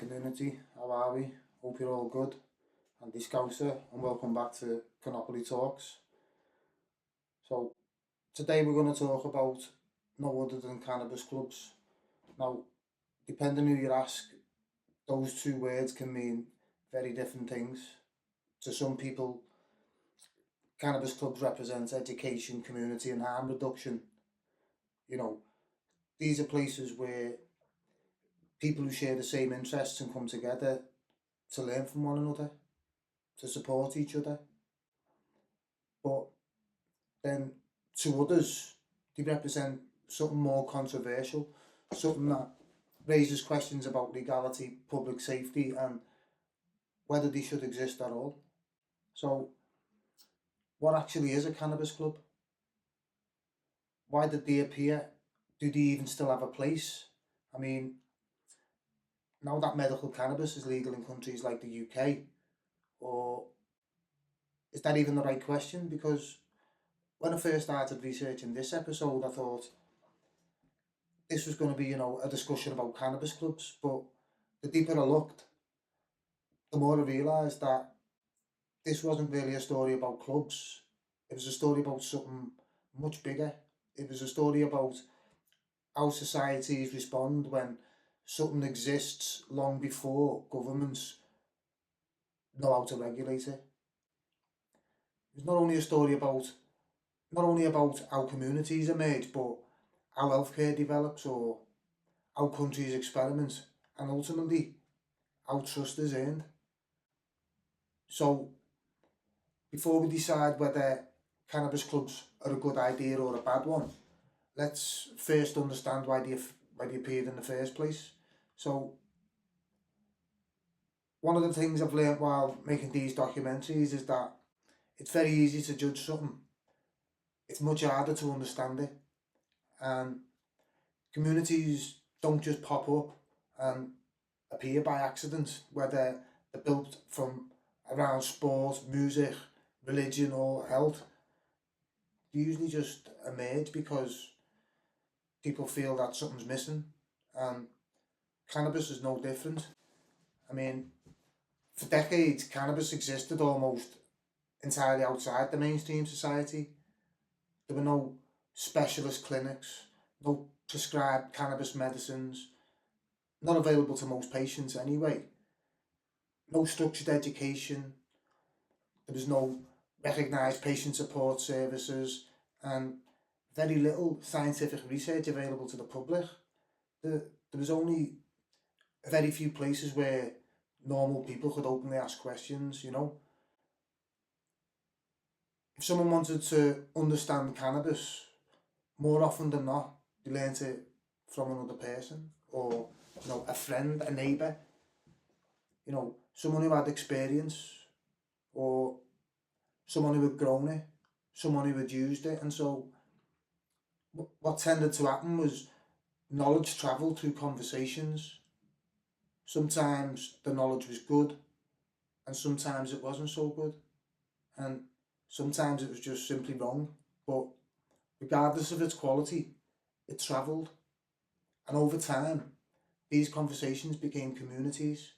community, how are we? Hope you're all good. I'm Scouser and welcome back to Cannopoly Talks. So today we're going to talk about no other than cannabis clubs. Now, depending who you ask, those two words can mean very different things. To some people, cannabis clubs represent education, community and harm reduction. You know, these are places where people who share the same interests can come together to learn from one another, to support each other. But then to others, they represent something more controversial, something that raises questions about legality, public safety, and whether they should exist at all. So, what actually is a cannabis club? Why did they appear? Do they even still have a place? I mean, now that medical cannabis is legal in countries like the UK, or is that even the right question? Because when I first started researching this episode, I thought this was going to be, a discussion about cannabis clubs. But the deeper I looked, the more I realised that this wasn't really a story about clubs. It was a story about something much bigger. It was a story about how societies respond when something exists long before governments know how to regulate it. It's not only a story about how communities emerge, but how healthcare develops or how countries experiment, and ultimately how trust is earned. So before we decide whether cannabis clubs are a good idea or a bad one, let's first understand why they appeared in the first place. So one of the things I've learned while making these documentaries is that it's very easy to judge something. It's much harder to understand it. And communities don't just pop up and appear by accident, whether they're built from around sport, music, religion or health. They usually just emerge because people feel that something's missing, and cannabis is no different. I mean, for decades, cannabis existed almost entirely outside the mainstream society. There were no specialist clinics, no prescribed cannabis medicines, not available to most patients anyway. No structured education, there was no recognised patient support services, and very little scientific research available to the public. There was only very few places where normal people could openly ask questions, If someone wanted to understand cannabis, more often than not, they learnt it from another person or, a friend, a neighbour, someone who had experience or someone who had grown it, someone who had used it. And so what tended to happen was knowledge travelled through conversations. Sometimes the knowledge was good and sometimes it wasn't so good, and sometimes it was just simply wrong. But regardless of its quality, it travelled, and over time these conversations became communities.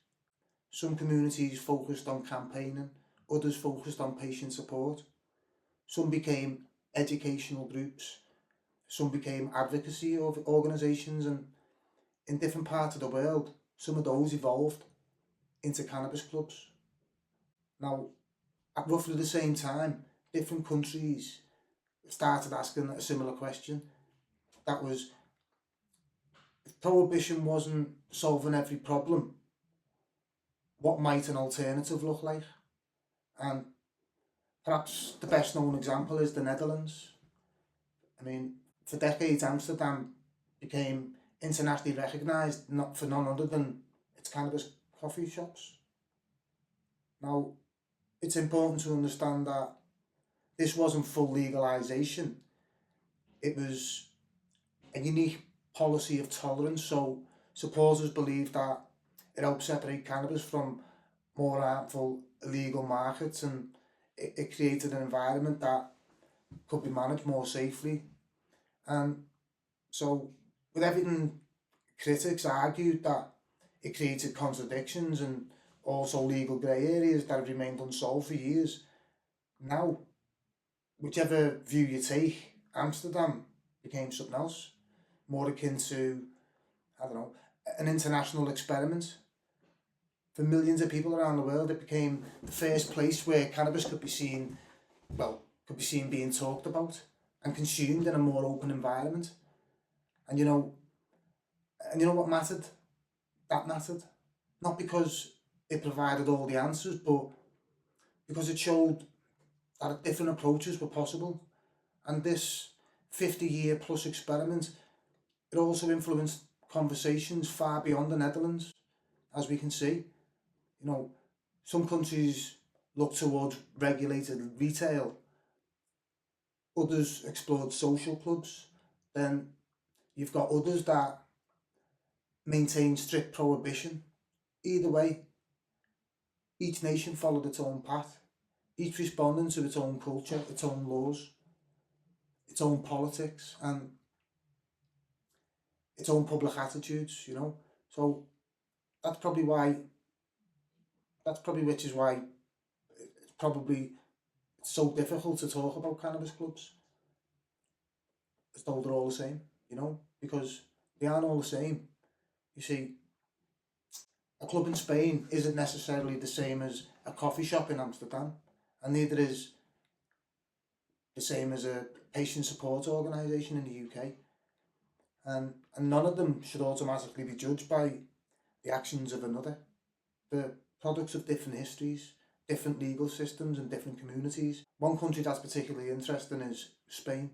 Some communities focused on campaigning, others focused on patient support. Some became educational groups, some became advocacy organisations, and in different parts of the world, some of those evolved into cannabis clubs. Now, at roughly the same time, different countries started asking a similar question. That was, if prohibition wasn't solving every problem, what might an alternative look like? And perhaps the best known example is the Netherlands. I mean, for decades, Amsterdam became internationally recognised not for none other than its cannabis coffee shops. Now, it's important to understand that this wasn't full legalisation. It was a unique policy of tolerance. So supporters believed that it helped separate cannabis from more harmful illegal markets, and it created an environment that could be managed more safely. And so with everything, critics argued that it created contradictions and also legal grey areas that have remained unsolved for years. Now, whichever view you take, Amsterdam became something else, more akin to, I don't know, an international experiment. For millions of people around the world, it became the first place where cannabis could be seen, being talked about and consumed in a more open environment. And you know what mattered? That mattered. Not because it provided all the answers, but because it showed that different approaches were possible. And this 50-year plus experiment, it also influenced conversations far beyond the Netherlands, as we can see. Some countries look towards regulated retail, others explored social clubs, then you've got others that maintain strict prohibition. Either way, each nation followed its own path, each responding to its own culture, its own laws, its own politics, and its own public attitudes, So that's probably which is why it's so difficult to talk about cannabis clubs as though they're all the same, because they aren't all the same. You see, a club in Spain isn't necessarily the same as a coffee shop in Amsterdam, and neither is the same as a patient support organisation in the UK. And none of them should automatically be judged by the actions of another. They're products of different histories, different legal systems and different communities. One country that's particularly interesting is Spain.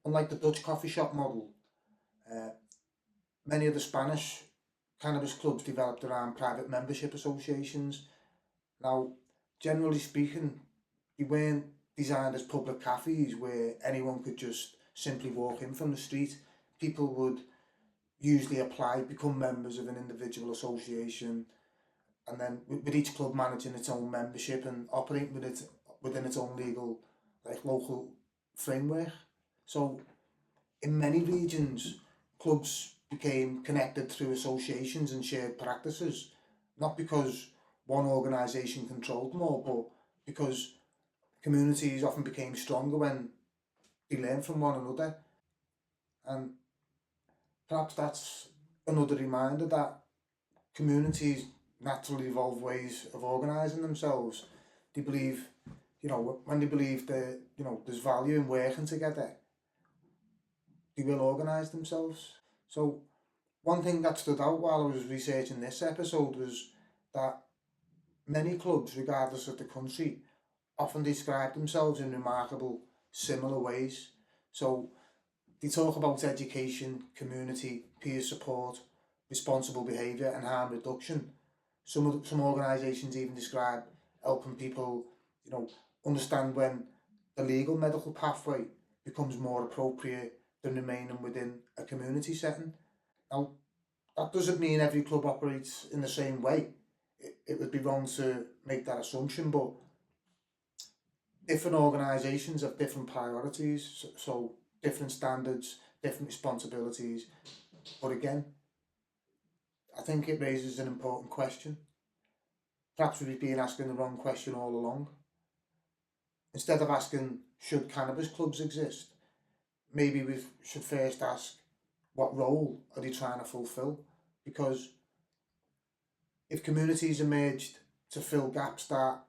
Unlike the Dutch coffee shop model, many of the Spanish cannabis clubs developed around private membership associations. Now, generally speaking, they weren't designed as public cafes where anyone could just simply walk in from the street. People would usually apply, become members of an individual association, and then with each club managing its own membership and operating within its own legal, local framework. So in many regions, clubs became connected through associations and shared practices, not because one organisation controlled them all, but because communities often became stronger when they learned from one another. And perhaps that's another reminder that communities naturally evolve ways of organising themselves. They believe, when they believe that, there's value in working together, they will organise themselves. So one thing that stood out while I was researching this episode was that many clubs, regardless of the country, often describe themselves in remarkable similar ways. So they talk about education, community, peer support, responsible behaviour and harm reduction. Some organisations even describe helping people, understand when the legal medical pathway becomes more appropriate than remaining within a community setting. Now, that doesn't mean every club operates in the same way. It would be wrong to make that assumption, but different organisations have different priorities, so different standards, different responsibilities. But again, I think it raises an important question. Perhaps we've been asking the wrong question all along. Instead of asking, should cannabis clubs exist? Maybe we should first ask, what role are they trying to fulfil? Because if communities emerged to fill gaps that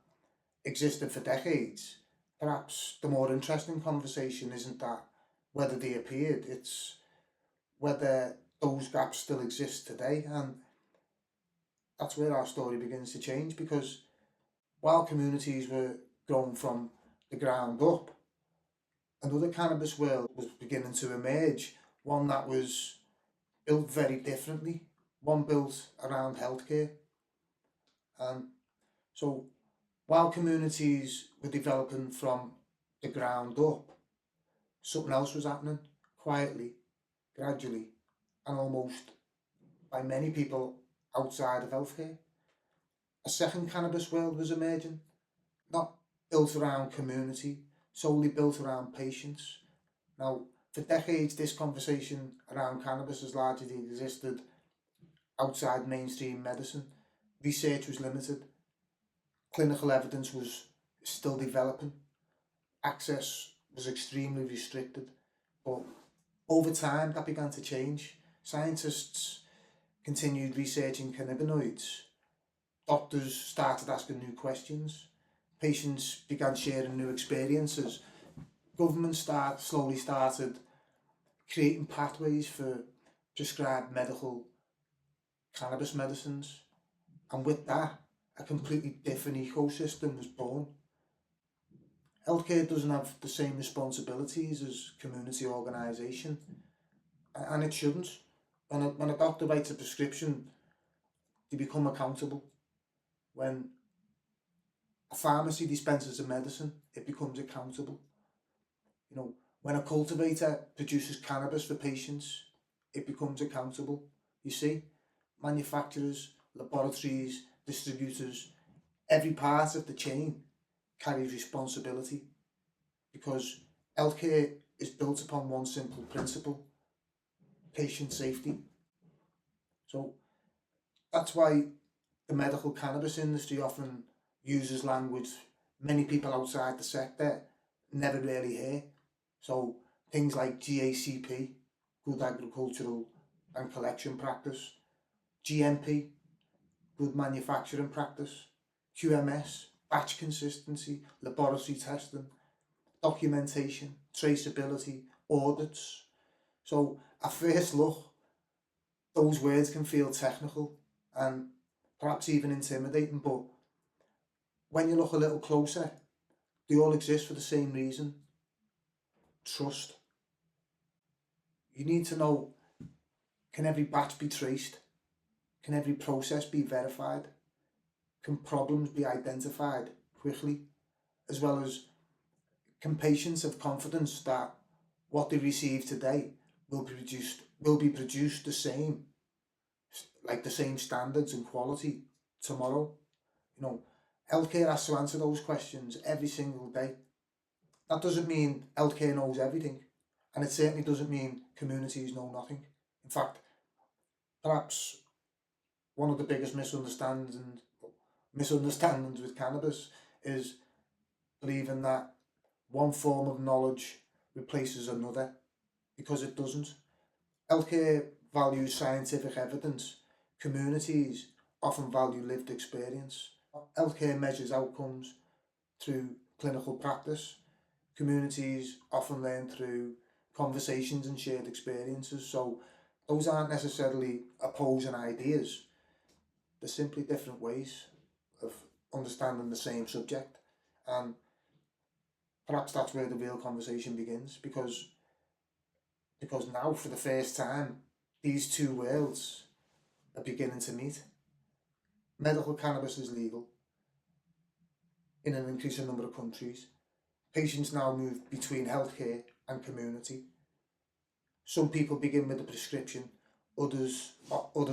existed for decades, perhaps the more interesting conversation isn't that whether they appeared, it's whether those gaps still exist today. And that's where our story begins to change, because while communities were grown from the ground up, another cannabis world was beginning to emerge, one that was built very differently, one built around healthcare. And so while communities were developing from the ground up, something else was happening quietly, gradually, and almost by many people outside of healthcare. A second cannabis world was emerging, not built around community, solely built around patients. Now, for decades, this conversation around cannabis has largely existed outside mainstream medicine. Research was limited. Clinical evidence was still developing. Access was extremely restricted. But over time, that began to change. Scientists continued researching cannabinoids. Doctors started asking new questions. Patients began sharing new experiences. Governments slowly started creating pathways for prescribed medical cannabis medicines. And with that, a completely different ecosystem was born. Healthcare doesn't have the same responsibilities as community organisation, and it shouldn't. When a doctor writes a prescription, they become accountable. When a pharmacy dispenses a medicine, it becomes accountable. You know, when a cultivator produces cannabis for patients, it becomes accountable. You see, manufacturers, laboratories, distributors, every part of the chain carries responsibility, because healthcare is built upon one simple principle: patient safety. So that's why the medical cannabis industry often uses language many people outside the sector never really hear. So things like GACP, good agricultural and collection practice; GMP, good manufacturing practice; QMS, batch consistency, laboratory testing; documentation, traceability, audits. So at first look, those words can feel technical and perhaps even intimidating, but when you look a little closer, they all exist for the same reason: trust. You need to know, can every batch be traced? Can every process be verified? Can problems be identified quickly? As well as, can patients have confidence that what they receive today will be produced the same, like the same standards and quality tomorrow? You know, healthcare has to answer those questions every single day. That doesn't mean healthcare knows everything, and it certainly doesn't mean communities know nothing. In fact, perhaps one of the biggest misunderstandings with cannabis is believing that one form of knowledge replaces another, because it doesn't. Healthcare values scientific evidence. Communities often value lived experience. Healthcare measures outcomes through clinical practice. Communities often learn through conversations and shared experiences. So those aren't necessarily opposing ideas. They're simply different ways of understanding the same subject. And perhaps that's where the real conversation begins, because now, for the first time, these two worlds are beginning to meet. Medical cannabis is legal in an increasing number of countries. Patients now move between healthcare and community. Some people begin with a prescription, others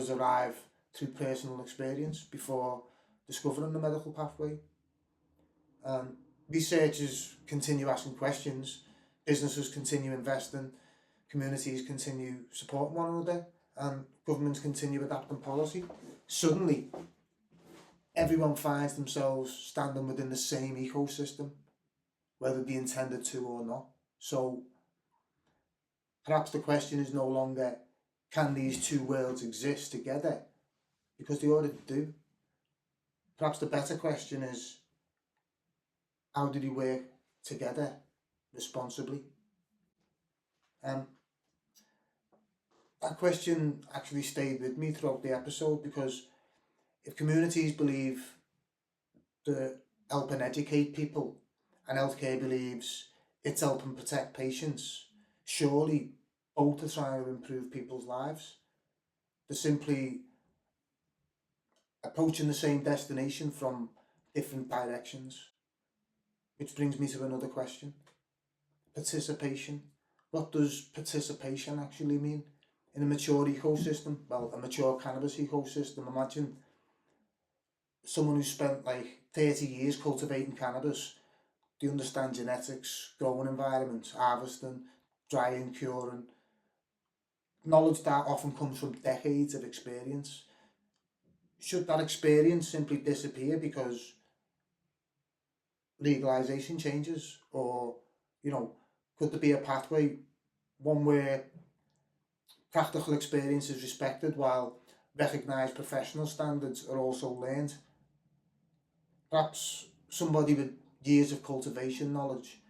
arrive through personal experience before discovering the medical pathway. Researchers continue asking questions, businesses continue investing, communities continue supporting one another, and governments continue adapting policy. Suddenly, everyone finds themselves standing within the same ecosystem, whether they intended to or not. So perhaps the question is no longer, can these two worlds exist together? Because they already do. Perhaps the better question is, how do they work together responsibly? That question actually stayed with me throughout the episode, because if communities believe to help and educate people, and healthcare believes it's helping protect patients, surely both are trying to improve people's lives. They're simply approaching the same destination from different directions. Which brings me to another question: participation. What does participation actually mean? In a mature ecosystem, well, a mature cannabis ecosystem, imagine someone who spent like 30 years cultivating cannabis. They understand genetics, growing environments, harvesting, drying, curing. Knowledge that often comes from decades of experience. Should that experience simply disappear because legalization changes? Or, could there be a pathway, one where practical experience is respected while recognised professional standards are also learned? Perhaps somebody with years of cultivation knowledge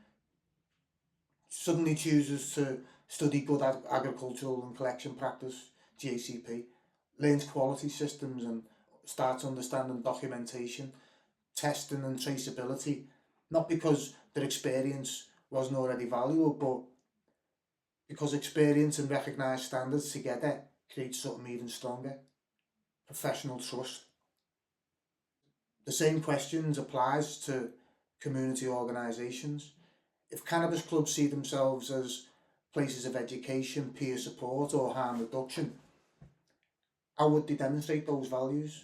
suddenly chooses to study good agricultural and collection practice, GACP, learns quality systems and starts understanding documentation, testing and traceability, not because their experience wasn't already valuable, but because experience and recognised standards together create something even stronger: professional trust. The same questions applies to community organisations. If cannabis clubs see themselves as places of education, peer support or harm reduction, how would they demonstrate those values?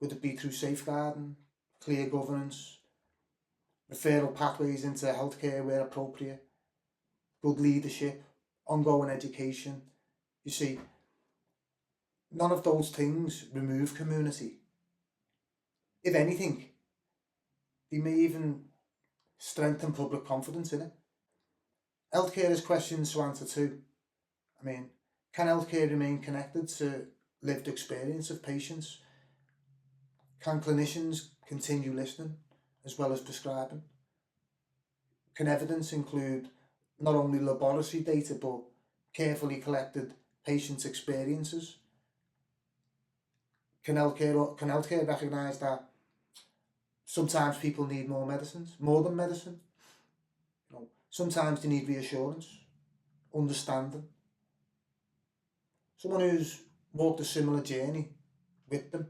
Would it be through safeguarding, clear governance, referral pathways into healthcare where appropriate, good leadership, ongoing education? You see, none of those things remove community. If anything, they may even strengthen public confidence in it. Healthcare is questions to answer too. I mean, can healthcare remain connected to lived experience of patients? Can clinicians continue listening as well as prescribing? Can evidence include not only laboratory data but carefully collected patients' experiences? Can healthcare recognise that sometimes people need more medicines, more than medicine? Sometimes they need reassurance, understanding, someone who's walked a similar journey with them,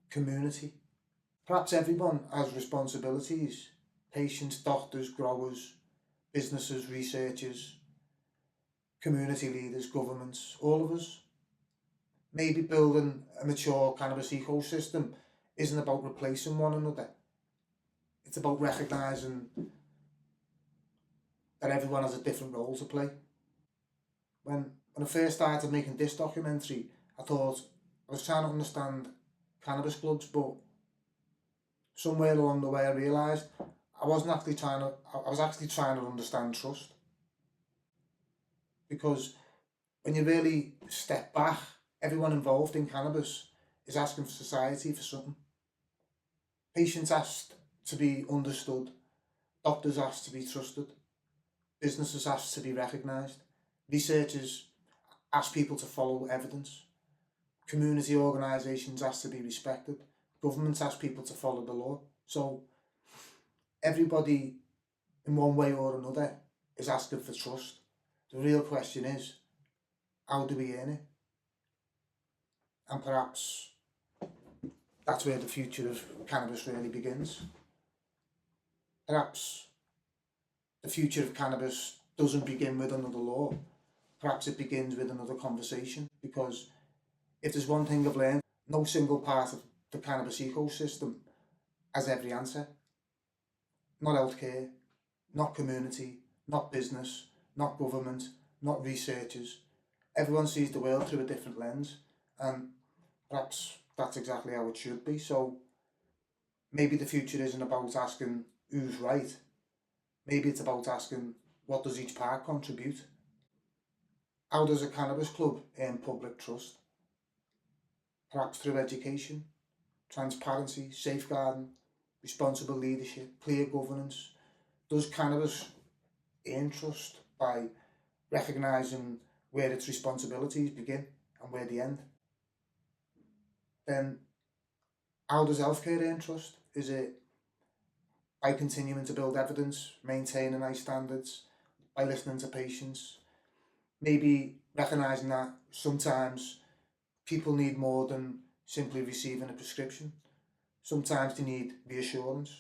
community. Perhaps everyone has responsibilities: patients, doctors, growers, businesses, researchers, community leaders, governments, all of us. Maybe building a mature cannabis ecosystem isn't about replacing one another. It's about recognising that everyone has a different role to play. When I first started making this documentary, I thought I was trying to understand cannabis clubs, but somewhere along the way I realised I was actually trying to understand trust. Because when you really step back, everyone involved in cannabis is asking for society for something. Patients asked to be understood, doctors asked to be trusted, businesses asked to be recognised, researchers ask people to follow evidence, community organisations ask to be respected, governments ask people to follow the law. So everybody, in one way or another, is asking for trust. The real question is, how do we earn it? And perhaps that's where the future of cannabis really begins. Perhaps the future of cannabis doesn't begin with another law. Perhaps it begins with another conversation, because if there's one thing I've learned, no single part of the cannabis ecosystem has every answer. Not healthcare, not community, not business, not government, not researchers. Everyone sees the world through a different lens, and perhaps that's exactly how it should be. So maybe the future isn't about asking who's right. Maybe it's about asking, what does each part contribute? How does a cannabis club earn public trust? Perhaps through education, transparency, safeguarding, responsible leadership, clear governance. Does cannabis earn trust by recognising where its responsibilities begin and where they end? Then how does healthcare earn trust? Is it by continuing to build evidence, maintaining high standards, by listening to patients, maybe recognising that sometimes people need more than simply receiving a prescription? Sometimes they need reassurance,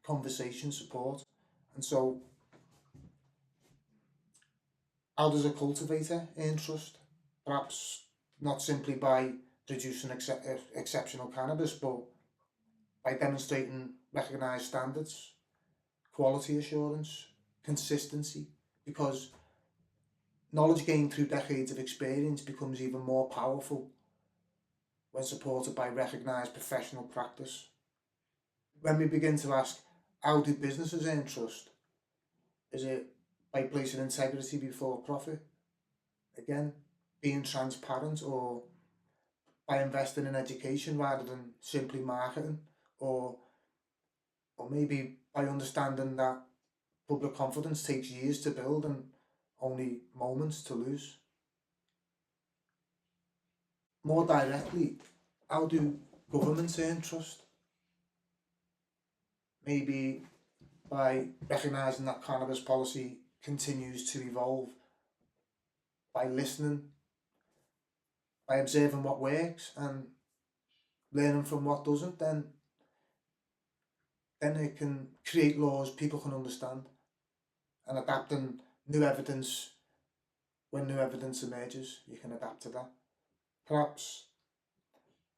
conversation, support. And so, how does a cultivator earn trust? Perhaps not simply by producing exceptional cannabis, but by demonstrating recognised standards, quality assurance, consistency, because knowledge gained through decades of experience becomes even more powerful when supported by recognised professional practice. When we begin to ask, how do businesses earn trust? Is it by placing integrity before profit? Again, being transparent, or by investing in education rather than simply marketing, or maybe by understanding that public confidence takes years to build and only moments to lose. More directly, how do governments earn trust? Maybe by recognising that cannabis policy continues to evolve, by listening, by observing what works and learning from what doesn't, then it can create laws people can understand, and adapting new evidence when new evidence emerges, you can adapt to that. Perhaps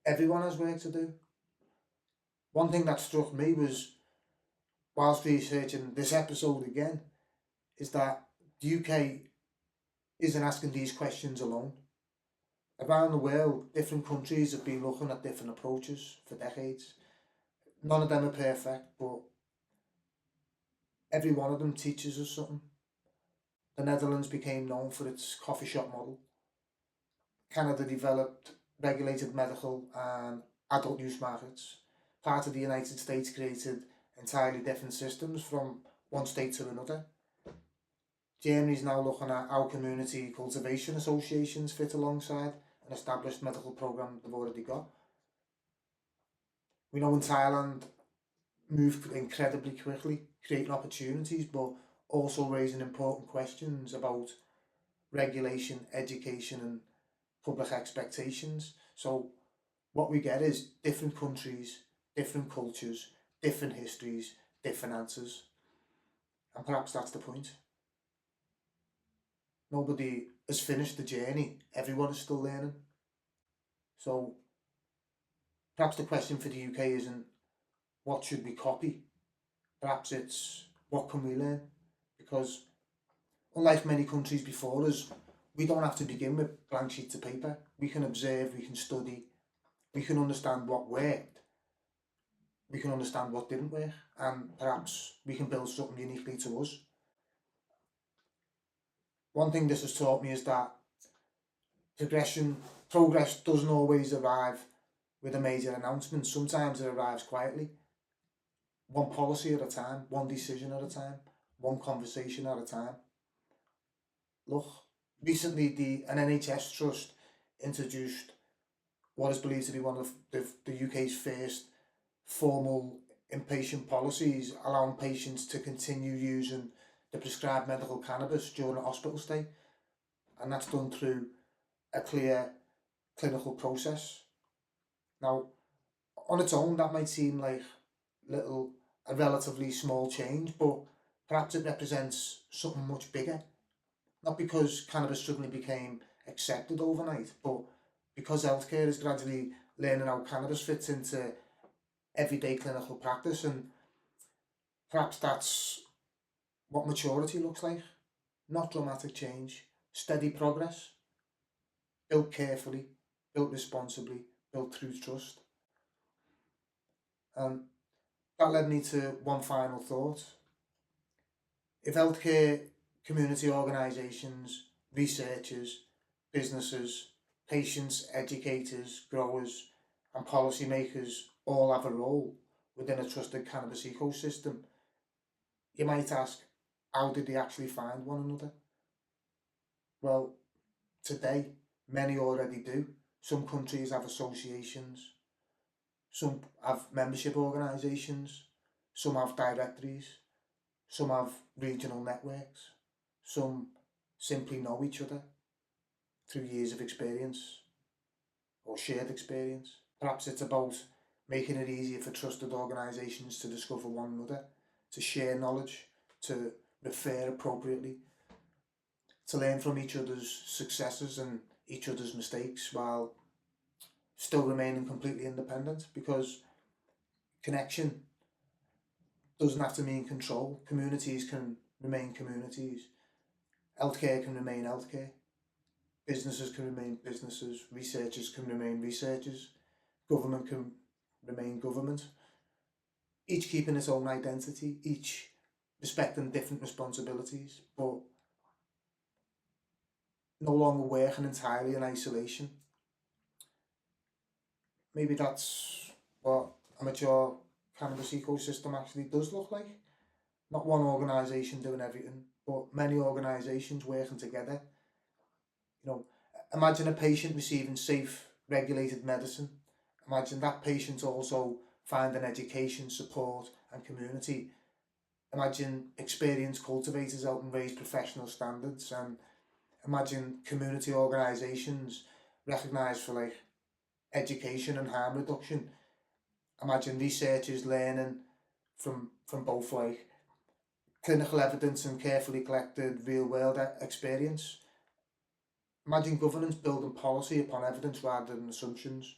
everyone has work to do. One thing that struck me was, whilst researching this episode again, is that the UK isn't asking these questions alone. Around the world, different countries have been looking at different approaches for decades. None of them are perfect, but every one of them teaches us something. The Netherlands became known for its coffee shop model. Canada developed regulated medical and adult use markets. Part of the United States created entirely different systems from one state to another. Germany's now looking at how community cultivation associations fit alongside an established medical program they've already got. We know in Thailand moved incredibly quickly, creating opportunities, but also raising important questions about regulation, education, and public expectations. So what we get is different countries, different cultures, different histories, different answers. And perhaps that's the point. Nobody has finished the journey. Everyone is still learning. So perhaps the question for the UK isn't what should we copy? Perhaps it's what can we learn? Because unlike many countries before us, we don't have to begin with blank sheets of paper. We can observe, we can study, we can understand what worked, we can understand what didn't work, and perhaps we can build something uniquely to us. One thing this has taught me is that progress doesn't always arrive with a major announcement. Sometimes it arrives quietly, one policy at a time, one decision at a time, one conversation at a time. Look, recently an NHS trust introduced what is believed to be one of the UK's first formal inpatient policies, allowing patients to continue using the prescribed medical cannabis during a hospital stay, and that's done through a clear clinical process. Now, on its own, that might seem like a relatively small change, but perhaps it represents something much bigger. Not because cannabis suddenly became accepted overnight, but because healthcare is gradually learning how cannabis fits into everyday clinical practice, and perhaps that's what maturity looks like. Not dramatic change, steady progress, built carefully, built responsibly, built through trust. And that led me to one final thought. If healthcare community organisations, researchers, businesses, patients, educators, growers, and policymakers all have a role within a trusted cannabis ecosystem, you might ask, how did they actually find one another? Well, today, many already do. Some countries have associations, some have membership organisations, some have directories, some have regional networks, some simply know each other through years of experience or shared experience. Perhaps it's about making it easier for trusted organisations to discover one another, to share knowledge, to refer appropriately, to learn from each other's successes and each other's mistakes while still remaining completely independent, because connection doesn't have to mean control. Communities can remain communities. Healthcare can remain healthcare. Businesses can remain businesses. Researchers can remain researchers. government can remain government, each keeping its own identity, each respecting different responsibilities, but no longer working entirely in isolation. Maybe that's what a mature cannabis ecosystem actually does look like. Not one organisation doing everything, but many organisations working together. You know, imagine a patient receiving safe, regulated medicine. Imagine that patient also finding education, support and community. Imagine experienced cultivators helping raise professional standards, and imagine community organisations recognised for like education and harm reduction. Imagine researchers learning from both like clinical evidence and carefully collected real world experience. Imagine governance building policy upon evidence rather than assumptions.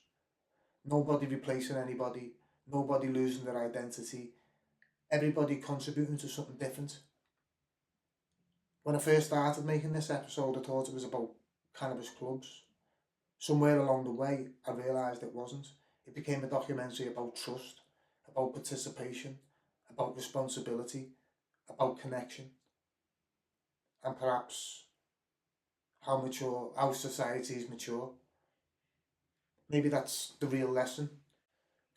Nobody replacing anybody, nobody losing their identity, everybody contributing to something different. When I first started making this episode, I thought it was about cannabis clubs. Somewhere along the way, I realised it wasn't. It became a documentary about trust, about participation, about responsibility, about connection, and perhaps how society is mature. Maybe that's the real lesson.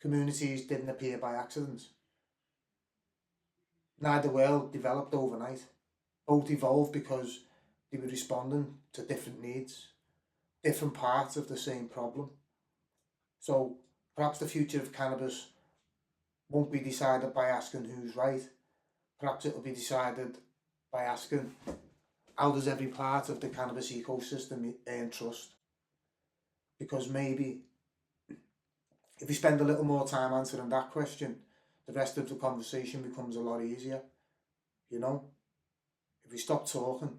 Communities didn't appear by accident. Neither world developed overnight. Both evolved because they were responding to different needs, different parts of the same problem. So perhaps the future of cannabis won't be decided by asking who's right. Perhaps it'll be decided by asking how does every part of the cannabis ecosystem earn trust? Because maybe if we spend a little more time answering that question, the rest of the conversation becomes a lot easier. You know, if we stop talking